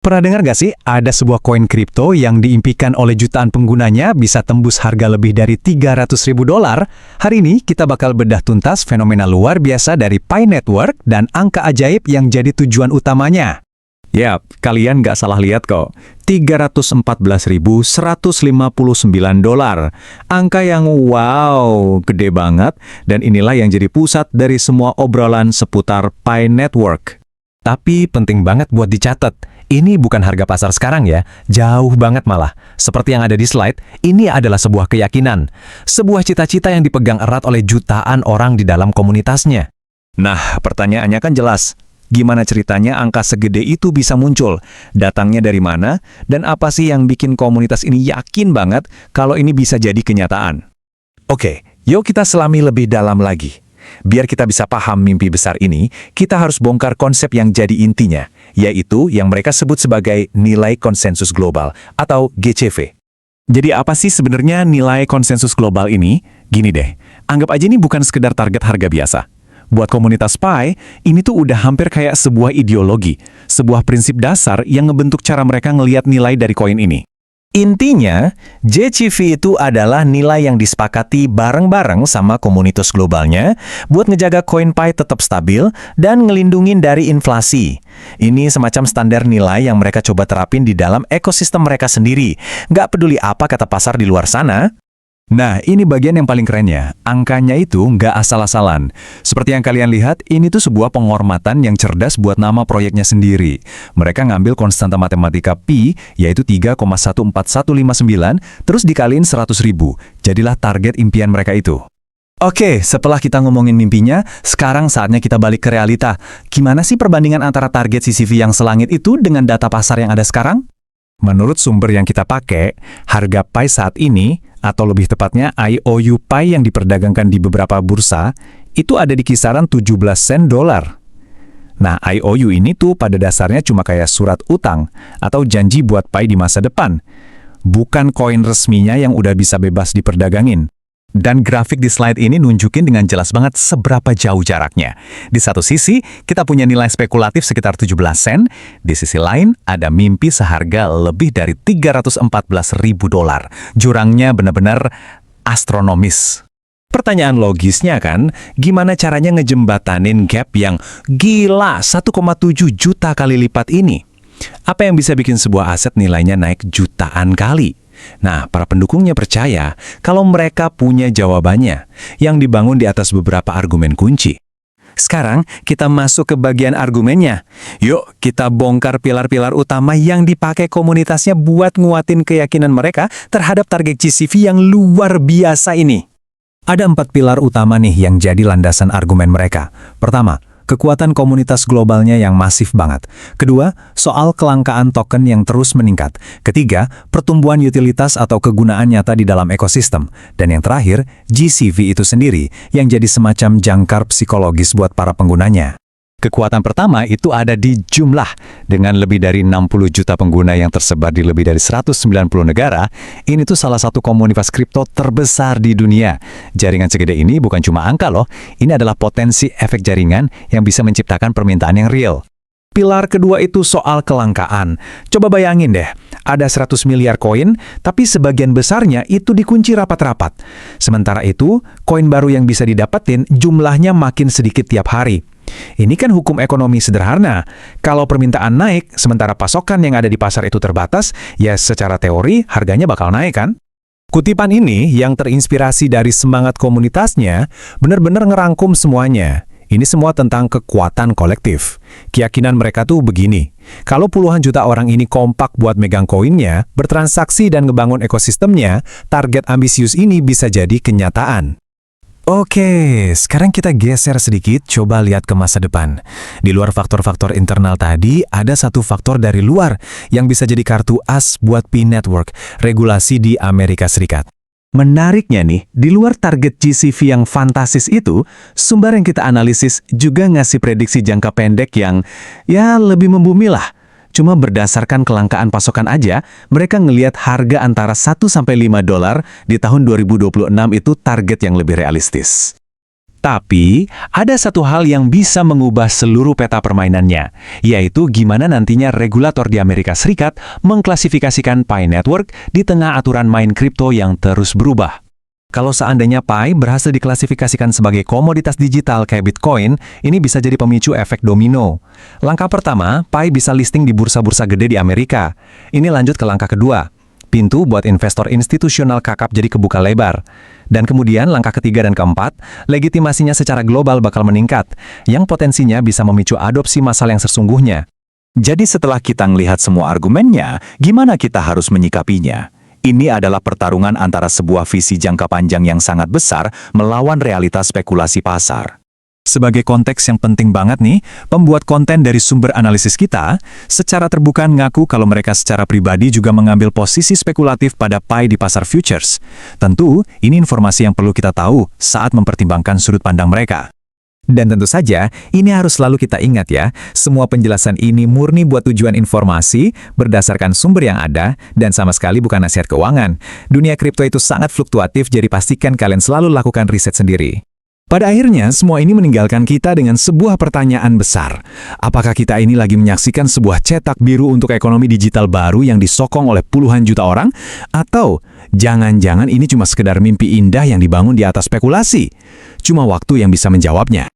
Pernah dengar gak sih, ada sebuah koin kripto yang diimpikan oleh jutaan penggunanya bisa tembus harga lebih dari $300.000? Hari ini kita bakal bedah tuntas fenomena luar biasa dari Pi Network dan angka ajaib yang jadi tujuan utamanya. Yap, kalian nggak salah lihat kok. $314.159. Angka yang wow, gede banget, dan inilah yang jadi pusat dari semua obrolan seputar Pi Network. Tapi penting banget buat dicatat, ini bukan harga pasar sekarang ya, jauh banget malah. Seperti yang ada di slide, ini adalah sebuah keyakinan, sebuah cita-cita yang dipegang erat oleh jutaan orang di dalam komunitasnya. Nah, pertanyaannya kan jelas. Gimana ceritanya angka segede itu bisa muncul? Datangnya dari mana? Dan apa sih yang bikin komunitas ini yakin banget kalau ini bisa jadi kenyataan? Oke, yuk kita selami lebih dalam lagi. Biar kita bisa paham mimpi besar ini, kita harus bongkar konsep yang jadi intinya, yaitu yang mereka sebut sebagai nilai konsensus global atau GCV. Jadi apa sih sebenarnya nilai konsensus global ini? Gini deh, anggap aja ini bukan sekedar target harga biasa. Buat komunitas Pi, ini tuh udah hampir kayak sebuah ideologi, sebuah prinsip dasar yang ngebentuk cara mereka ngelihat nilai dari koin ini. Intinya, GCV itu adalah nilai yang disepakati bareng-bareng sama komunitas globalnya buat ngejaga koin Pi tetap stabil dan ngelindungin dari inflasi. Ini semacam standar nilai yang mereka coba terapin di dalam ekosistem mereka sendiri. Nggak peduli apa kata pasar di luar sana. Nah, ini bagian yang paling kerennya. Angkanya itu nggak asal-asalan. Seperti yang kalian lihat, ini tuh sebuah penghormatan yang cerdas buat nama proyeknya sendiri. Mereka ngambil konstanta matematika Pi, yaitu 3,14159, terus dikaliin 100.000. Jadilah target impian mereka itu. Oke, setelah kita ngomongin mimpinya, sekarang saatnya kita balik ke realita. Gimana sih perbandingan antara target CCV yang selangit itu dengan data pasar yang ada sekarang? Menurut sumber yang kita pakai, harga Pi saat ini, atau lebih tepatnya IOU Pi yang diperdagangkan di beberapa bursa, itu ada di kisaran 17 sen dolar. Nah, IOU ini tuh pada dasarnya cuma kayak surat utang atau janji buat Pi di masa depan. Bukan koin resminya yang udah bisa bebas diperdagangin. Dan grafik di slide ini nunjukin dengan jelas banget seberapa jauh jaraknya. Di satu sisi, kita punya nilai spekulatif sekitar 17 sen. Di sisi lain, ada mimpi seharga lebih dari $314.000. Jurangnya benar-benar astronomis. Pertanyaan logisnya kan, gimana caranya ngejembatanin gap yang gila 1,7 juta kali lipat ini? Apa yang bisa bikin sebuah aset nilainya naik jutaan kali? Nah, para pendukungnya percaya kalau mereka punya jawabannya yang dibangun di atas beberapa argumen kunci. Sekarang, kita masuk ke bagian argumennya. Yuk, kita bongkar pilar-pilar utama yang dipakai komunitasnya buat nguatin keyakinan mereka terhadap target GCV yang luar biasa ini. Ada 4 pilar utama nih yang jadi landasan argumen mereka. Pertama, kekuatan komunitas globalnya yang masif banget. Kedua, soal kelangkaan token yang terus meningkat. Ketiga, pertumbuhan utilitas atau kegunaan nyata di dalam ekosistem. Dan yang terakhir, GCV itu sendiri yang jadi semacam jangkar psikologis buat para penggunanya. Kekuatan pertama itu ada di jumlah. Dengan lebih dari 60 juta pengguna yang tersebar di lebih dari 190 negara, ini tuh salah satu komunitas kripto terbesar di dunia. Jaringan segede ini bukan cuma angka loh, ini adalah potensi efek jaringan yang bisa menciptakan permintaan yang real. Pilar kedua itu soal kelangkaan. Coba bayangin deh, ada 100 miliar koin, tapi sebagian besarnya itu dikunci rapat-rapat. Sementara itu, koin baru yang bisa didapetin jumlahnya makin sedikit tiap hari. Ini kan hukum ekonomi sederhana. Kalau permintaan naik, sementara pasokan yang ada di pasar itu terbatas, ya secara teori harganya bakal naik kan? Kutipan ini yang terinspirasi dari semangat komunitasnya benar-benar ngerangkum semuanya. Ini semua tentang kekuatan kolektif. Keyakinan mereka tuh begini, kalau puluhan juta orang ini kompak buat megang koinnya, bertransaksi dan ngebangun ekosistemnya, target ambisius ini bisa jadi kenyataan. Oke, sekarang kita geser sedikit, coba lihat ke masa depan. Di luar faktor-faktor internal tadi, ada satu faktor dari luar yang bisa jadi kartu as buat Pi Network, regulasi di Amerika Serikat. Menariknya nih, di luar target GCV yang fantastis itu, sumber yang kita analisis juga ngasih prediksi jangka pendek yang ya lebih membumi lah. Cuma berdasarkan kelangkaan pasokan aja, mereka ngelihat harga antara 1–5 dolar di tahun 2026 itu target yang lebih realistis. Tapi, ada satu hal yang bisa mengubah seluruh peta permainannya, yaitu gimana nantinya regulator di Amerika Serikat mengklasifikasikan Pi Network di tengah aturan main kripto yang terus berubah. Kalau seandainya Pi berhasil diklasifikasikan sebagai komoditas digital kayak Bitcoin, ini bisa jadi pemicu efek domino. Langkah pertama, Pi bisa listing di bursa-bursa gede di Amerika. Ini lanjut ke langkah kedua. Pintu buat investor institusional kakap jadi kebuka lebar. Dan kemudian langkah ketiga dan keempat, legitimasinya secara global bakal meningkat, yang potensinya bisa memicu adopsi massal yang sesungguhnya. Jadi setelah kita melihat semua argumennya, gimana kita harus menyikapinya? Ini adalah pertarungan antara sebuah visi jangka panjang yang sangat besar melawan realitas spekulasi pasar. Sebagai konteks yang penting banget nih, pembuat konten dari sumber analisis kita secara terbuka ngaku kalau mereka secara pribadi juga mengambil posisi spekulatif pada Pi di pasar futures. Tentu, ini informasi yang perlu kita tahu saat mempertimbangkan sudut pandang mereka. Dan tentu saja, ini harus selalu kita ingat ya, semua penjelasan ini murni buat tujuan informasi, berdasarkan sumber yang ada, dan sama sekali bukan nasihat keuangan. Dunia kripto itu sangat fluktuatif, jadi pastikan kalian selalu lakukan riset sendiri. Pada akhirnya, semua ini meninggalkan kita dengan sebuah pertanyaan besar. Apakah kita ini lagi menyaksikan sebuah cetak biru untuk ekonomi digital baru yang disokong oleh puluhan juta orang? Atau jangan-jangan ini cuma sekedar mimpi indah yang dibangun di atas spekulasi? Cuma waktu yang bisa menjawabnya.